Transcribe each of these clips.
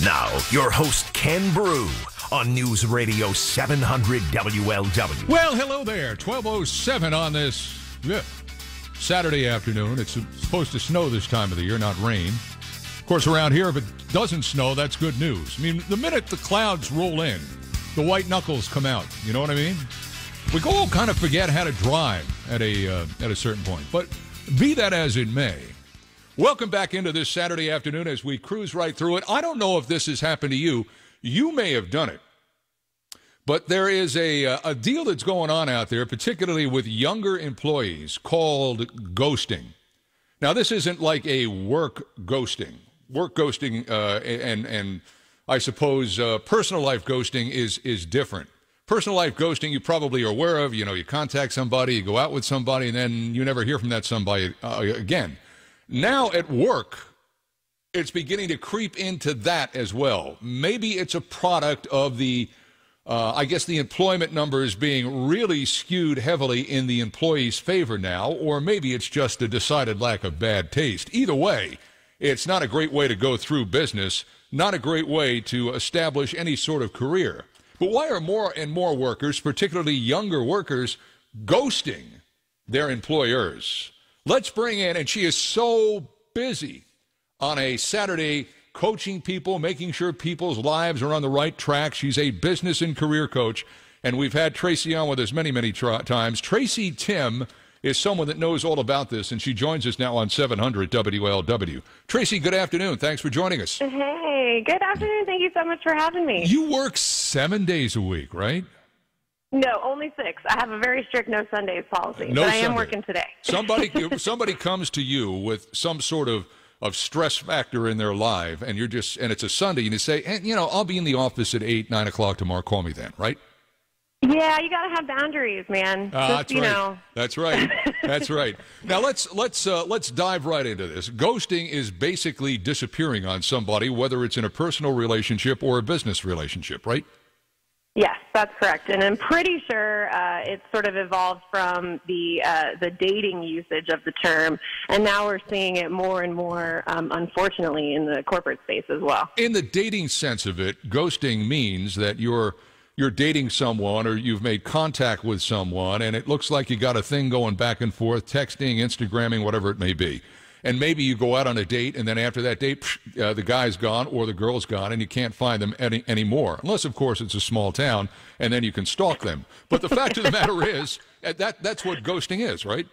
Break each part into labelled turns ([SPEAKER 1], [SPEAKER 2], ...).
[SPEAKER 1] Now, your host, Ken Broo, on News Radio 700 WLW.
[SPEAKER 2] Well, hello there. 12:07 on this Saturday afternoon. It's supposed to snow this time of the year, not rain. Of course, around here, if it doesn't snow, that's good news. I mean, the minute the clouds roll in, the white knuckles come out. You know what I mean? We all kind of forget how to drive at a certain point. But be that as it may, welcome back into this Saturday afternoon as we cruise right through it. I don't know if this has happened to you. You may have done it. But there is a deal that's going on out there, particularly with younger employees, called ghosting. Now, this isn't like a work ghosting. Work ghosting and I suppose personal life ghosting is different. Personal life ghosting you probably are aware of. You know, you contact somebody, you go out with somebody, and then you never hear from that somebody again. Now at work, it's beginning to creep into that as well. Maybe it's a product of the I guess the employment numbers being really skewed heavily in the employee's favor now, or maybe it's just a decided lack of bad taste. Either way, it's not a great way to go through business, not a great way to establish any sort of career. But why are more and more workers, particularly younger workers, ghosting their employers? Let's bring in, and she is so busy on a Saturday coaching people, making sure people's lives are on the right track. She's a business and career coach, and we've had Tracy on with us many, many times. Tracy Tim is someone that knows all about this, and she joins us now on 700 WLW. Tracy, good afternoon. Thanks for joining us.
[SPEAKER 3] Hey, good afternoon. Thank you so much for having me.
[SPEAKER 2] You work 7 days a week, right?
[SPEAKER 3] No, only 6. I have a very strict no Sundays policy, but I am working today.
[SPEAKER 2] Somebody comes to you with some sort of stress factor in their life, and it's a Sunday, and you say, hey, I'll be in the office at 8, 9 o'clock tomorrow. Call me then, right?
[SPEAKER 3] Yeah, you got to have boundaries, man.
[SPEAKER 2] That's right. That's right. That's right. Now let's dive right into this. Ghosting is basically disappearing on somebody, whether it's in a personal relationship or a business relationship, right?
[SPEAKER 3] Yes, that's correct. And I'm pretty sure it's sort of evolved from the dating usage of the term, and now we're seeing it more and more, unfortunately, in the corporate space as well. In the dating sense of it, ghosting means that you're dating someone or you've made contact with someone, and it looks like you got a thing going back and forth, texting, Instagramming, whatever it may be. And maybe you go out on a date, and then after that date, the guy's gone or the girl's gone, and you can't find them anymore. Unless, of course, it's a small town, and then you can stalk them. But the fact of the matter is, that's what ghosting is, right?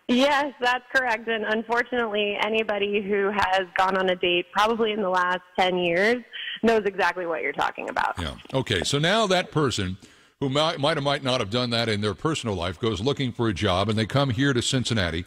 [SPEAKER 3] Yes, that's correct. And unfortunately, anybody who has gone on a date probably in the last 10 years knows exactly what you're talking about.
[SPEAKER 2] Yeah. Okay, so now that person who might or might not have done that in their personal life goes looking for a job, and they come here to Cincinnati,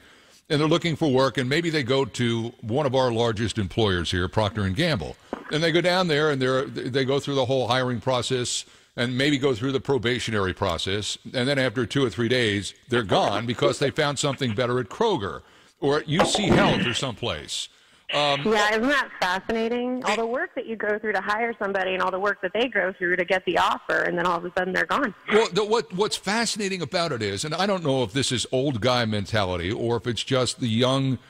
[SPEAKER 2] and they're looking for work, and maybe they go to one of our largest employers here, Procter & Gamble. And they go down there, and they go through the whole hiring process and maybe go through the probationary process. And then after 2 or 3 days, they're gone because they found something better at Kroger or at UC Health or someplace.
[SPEAKER 3] Yeah, isn't that fascinating? All the work that you go through to hire somebody and all the work that they go through to get the offer, and then all of a sudden they're gone.
[SPEAKER 2] Well, what's fascinating about it is, and I don't know if this is old guy mentality or if it's just the young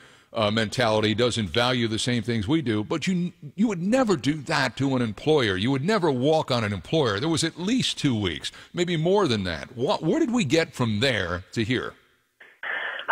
[SPEAKER 2] mentality doesn't value the same things we do, but you would never do that to an employer. You would never walk on an employer. There was at least 2 weeks, maybe more than that. Where did we get from there to here?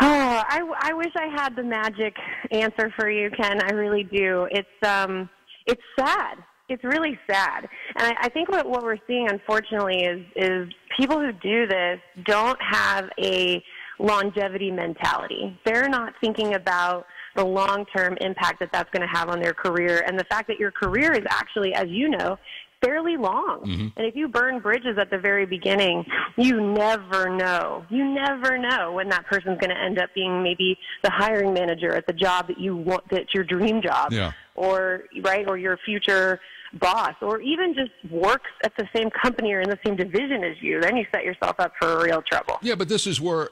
[SPEAKER 3] Oh, I wish I had the magic answer for you, Ken. I really do. It's sad. It's really sad. And I think what we're seeing, unfortunately, is people who do this don't have a longevity mentality. They're not thinking about the long-term impact that that's going to have on their career, and the fact that your career is actually, as you know, fairly long. Mm-hmm. And if you burn bridges at the very beginning, you never know. You never know when that person's going to end up being maybe the hiring manager at the job that you want, that's your dream job,
[SPEAKER 2] yeah.
[SPEAKER 3] or your future boss, or even just works at the same company or in the same division as you. Then you set yourself up for real trouble.
[SPEAKER 2] Yeah, but this is where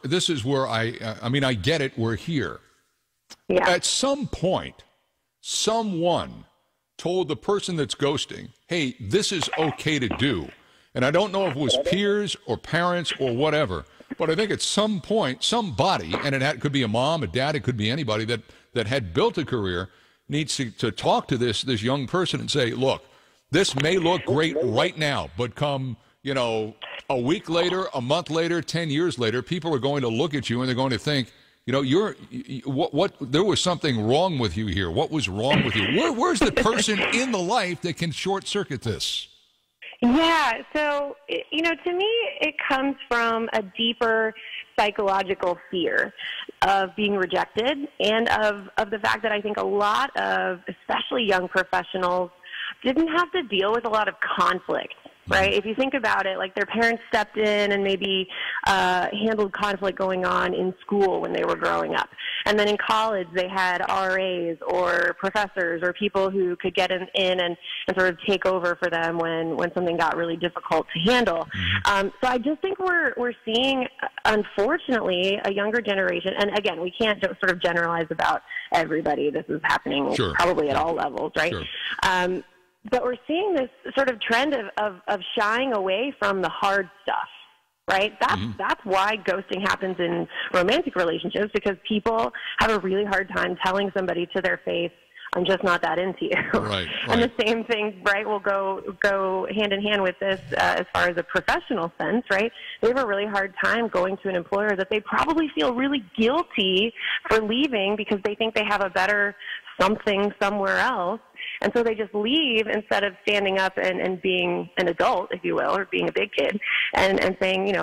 [SPEAKER 2] I get it. We're here.
[SPEAKER 3] Yeah.
[SPEAKER 2] At some point, someone told the person that's ghosting, hey, this is okay to do. And I don't know if it was peers or parents or whatever, but I think at some point, somebody, and it could be a mom, a dad, it could be anybody that had built a career, needs to talk to this young person and say, look, This may look great right now, but come, a week later, a month later, 10 years later, people are going to look at you and they're going to think, there was something wrong with you here. What was wrong with you? Where's the person in the life that can short circuit this?
[SPEAKER 3] Yeah, so, to me, it comes from a deeper psychological fear of being rejected and of the fact that I think a lot of, especially young professionals, didn't have to deal with a lot of conflict, right? If you think about it, like their parents stepped in and maybe handled conflict going on in school when they were growing up. And then in college, they had RAs or professors or people who could get in and sort of take over for them when something got really difficult to handle. So I just think we're seeing, unfortunately, a younger generation. And again, we can't just sort of generalize about everybody. This is happening probably at all levels, right? Sure. But we're seeing this sort of trend of shying away from the hard stuff, right? That's why ghosting happens in romantic relationships, because people have a really hard time telling somebody to their face, I'm just not that into you. Right. And the same thing, right, will go hand in hand with this as far as a professional sense, right? They have a really hard time going to an employer that they probably feel really guilty for leaving because they think they have a better something somewhere else. And so they just leave instead of standing up and being an adult, if you will, or being a big kid, and saying,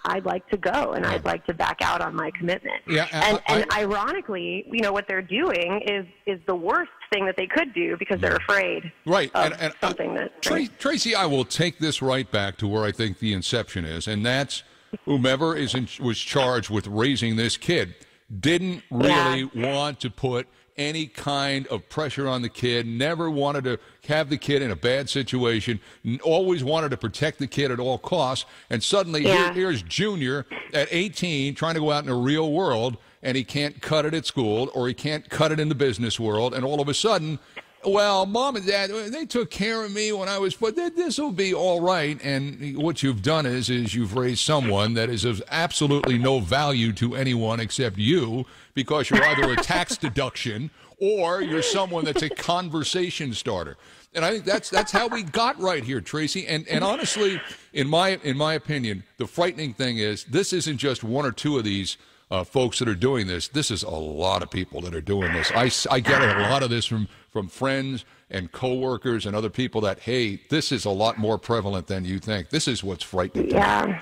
[SPEAKER 3] I'd like to go and I'd like to back out on my commitment. Yeah, and ironically, what they're doing is the worst thing that they could do because they're afraid of something that...
[SPEAKER 2] Tracy, I will take this right back to where I think the inception is, and that's whomever was charged with raising this kid didn't really want to put any kind of pressure on the kid, never wanted to have the kid in a bad situation, always wanted to protect the kid at all costs, and suddenly here's Junior at 18 trying to go out in the real world, and he can't cut it at school, or he can't cut it in the business world, and all of a sudden, well, Mom and Dad, they took care of me when I was, but this will be all right. And what you've done is you've raised someone that is of absolutely no value to anyone except you, because you're either a tax deduction or you're someone that's a conversation starter. And I think that's how we got right here, Tracy. And honestly, in my opinion, the frightening thing is this isn't just one or two of these folks that are doing this. This is a lot of people that are doing this. I get a lot of this from friends and coworkers and other people that, hey, this is a lot more prevalent than you think. This is what's frightening. Yeah,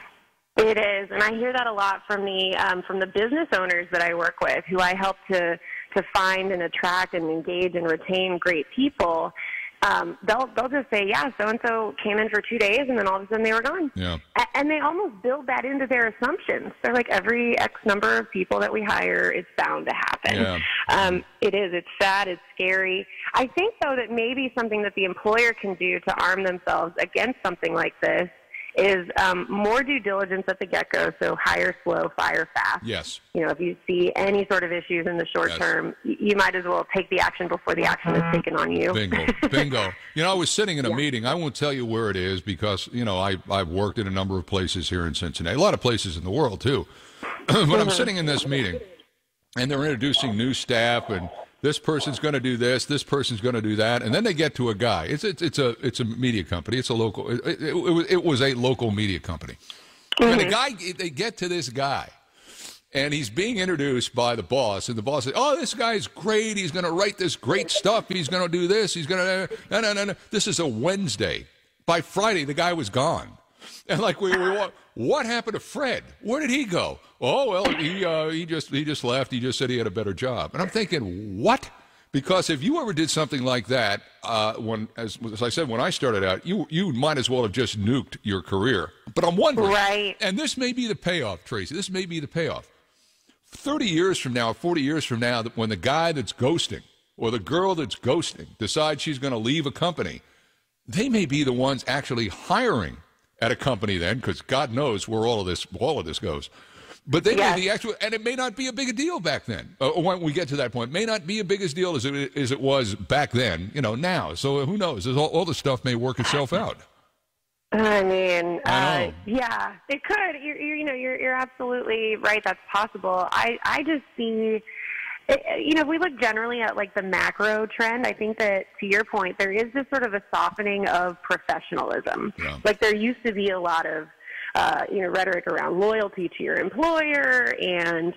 [SPEAKER 3] it is. And I hear that a lot from the business owners that I work with, who I help to find and attract and engage and retain great people. They'll just say, yeah, so-and-so came in for 2 days, and then all of a sudden they were gone. Yeah. And they almost build that into their assumptions. They're like, every X number of people that we hire, it's bound to happen. Yeah. It is. It's sad. It's scary. I think, though, that maybe something that the employer can do to arm themselves against something like this is more due diligence at the get-go, so hire slow, fire fast.
[SPEAKER 2] Yes.
[SPEAKER 3] If you see any sort of issues in the short term, you might as well take the action before the action is taken on you.
[SPEAKER 2] Bingo. I was sitting in a meeting. I won't tell you where it is because, I've worked in a number of places here in Cincinnati, a lot of places in the world, too. But I'm sitting in this meeting, and they're introducing new staff, and this person's going to do this, this person's going to do that, and then they get to a guy. It's a media company. It's a local. It was a local media company. And they get to this guy, and he's being introduced by the boss, and the boss says, "Oh, this guy's great. He's going to write this great stuff. He's going to do this. He's going to no. This is a Wednesday. By Friday, the guy was gone." And what happened to Fred? Where did he go? Oh, well, he just left. He just said he had a better job. And I'm thinking, what? Because if you ever did something like that, as I said, when I started out, you might as well have just nuked your career. But I'm wondering, right? And this may be the payoff, Tracy. This may be the payoff. 30 years from now, 40 years from now, when the guy that's ghosting or the girl that's ghosting decides she's going to leave a company, they may be the ones actually hiring at a company then, because God knows where all of this goes. But they may be actual, and it may not be a big a deal back then. When we get to that point, it may not be a big as deal as it was back then. Now. So who knows? All the stuff may work itself out.
[SPEAKER 3] I mean, yeah, it could. You're absolutely right. That's possible. I just see If we look generally at like the macro trend, I think that, to your point, there is this sort of a softening of professionalism. Yeah. Like there used to be a lot of rhetoric around loyalty to your employer and,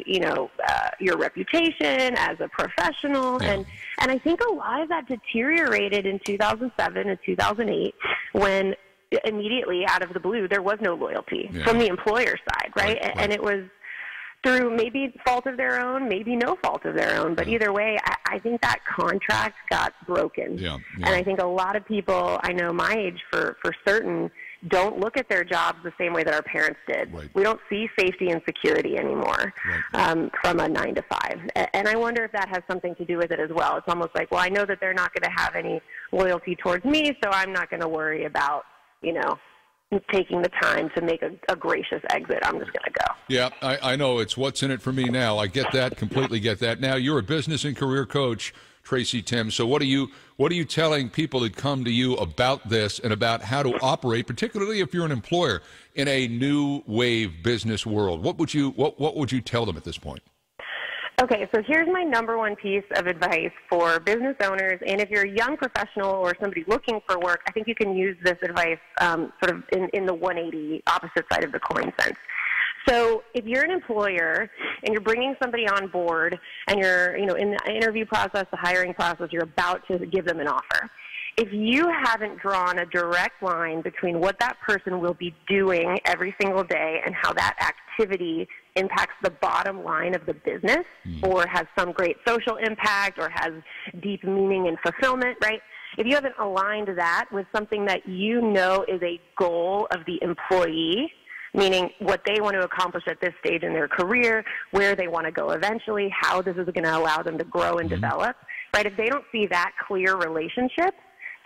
[SPEAKER 3] your reputation as a professional. Yeah. And I think a lot of that deteriorated in 2007 and 2008 when immediately out of the blue there was no loyalty from the employer side, right? And it was through maybe fault of their own, maybe no fault of their own. But either way, I think that contract got broken. Yeah. And I think a lot of people, I know my age for certain, don't look at their jobs the same way that our parents did. Right. We don't see safety and security anymore from a 9 to 5. And I wonder if that has something to do with it as well. It's almost like, well, I know that they're not going to have any loyalty towards me, so I'm not going to worry about, taking the time to make a gracious exit. I'm just going to go.
[SPEAKER 2] Yeah, I know. It's what's in it for me now. I get that, completely get that. Now, you're a business and career coach, Tracy Timm. So what are you telling people that come to you about this and about how to operate, particularly if you're an employer in a new wave business world? What would you tell them at this point?
[SPEAKER 3] Okay, so here's my number one piece of advice for business owners, and if you're a young professional or somebody looking for work, I think you can use this advice sort of in the 180 opposite side of the coin sense. So if you're an employer and you're bringing somebody on board and you're, in the interview process, the hiring process, you're about to give them an offer. If you haven't drawn a direct line between what that person will be doing every single day and how that activity impacts the bottom line of the business or has some great social impact or has deep meaning and fulfillment, right? If you haven't aligned that with something that you know is a goal of the employee, meaning what they want to accomplish at this stage in their career, where they want to go eventually, how this is going to allow them to grow and develop, right? If they don't see that clear relationship,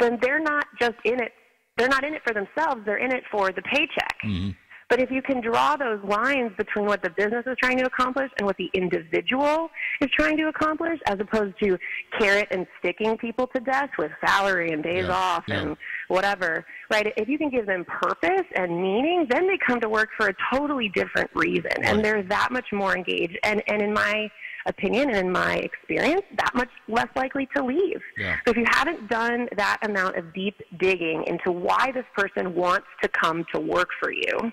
[SPEAKER 3] then they're not just in it. They're not in it for themselves. They're in it for the paycheck. Mm-hmm. But if you can draw those lines between what the business is trying to accomplish and what the individual is trying to accomplish, as opposed to carrot and sticking people to death with salary and days off and whatever, right? If you can give them purpose and meaning, then they come to work for a totally different reason. Right. And they're that much more engaged. And in my opinion and in my experience, that much less likely to leave. Yeah. So if you haven't done that amount of deep digging into why this person wants to come to work for you,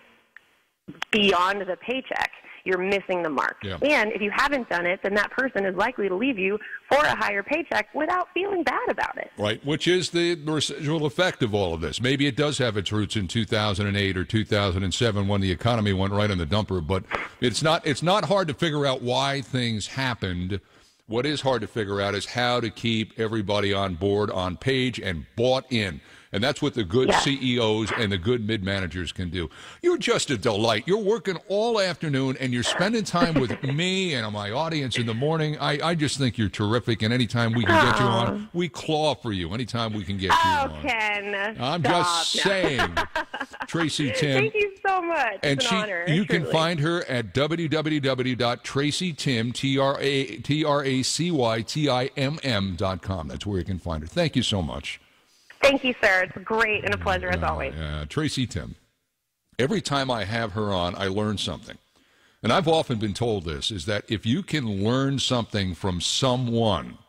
[SPEAKER 3] beyond the paycheck, you're missing the mark. Yeah. And if you haven't done it, then that person is likely to leave you for a higher paycheck without feeling bad about it.
[SPEAKER 2] Right, which is the residual effect of all of this. Maybe it does have its roots in 2008 or 2007 when the economy went right in the dumper, but it's not hard to figure out why things happened. What is hard to figure out is how to keep everybody on board, on page, and bought in. And that's what the good CEOs and the good mid-managers can do. You're just a delight. You're working all afternoon, and you're spending time with me and my audience in the morning. I just think you're terrific, and anytime we can get you on, we claw for you. Anytime we can get you on.
[SPEAKER 3] Ken,
[SPEAKER 2] I'm just saying. Tracy Timm.
[SPEAKER 3] Thank you so much.
[SPEAKER 2] And
[SPEAKER 3] it's an honor.
[SPEAKER 2] You can find her at www.tracytimm, TracyTimm.com. That's where you can find her. Thank you so much.
[SPEAKER 3] Thank you, sir. It's great and a pleasure as always.
[SPEAKER 2] Tracy Timm. Every time I have her on, I learn something. And I've often been told this, is that if you can learn something from someone,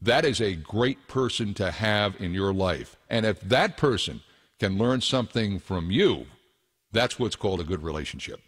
[SPEAKER 2] that is a great person to have in your life. And if that person can learn something from you, that's what's called a good relationship.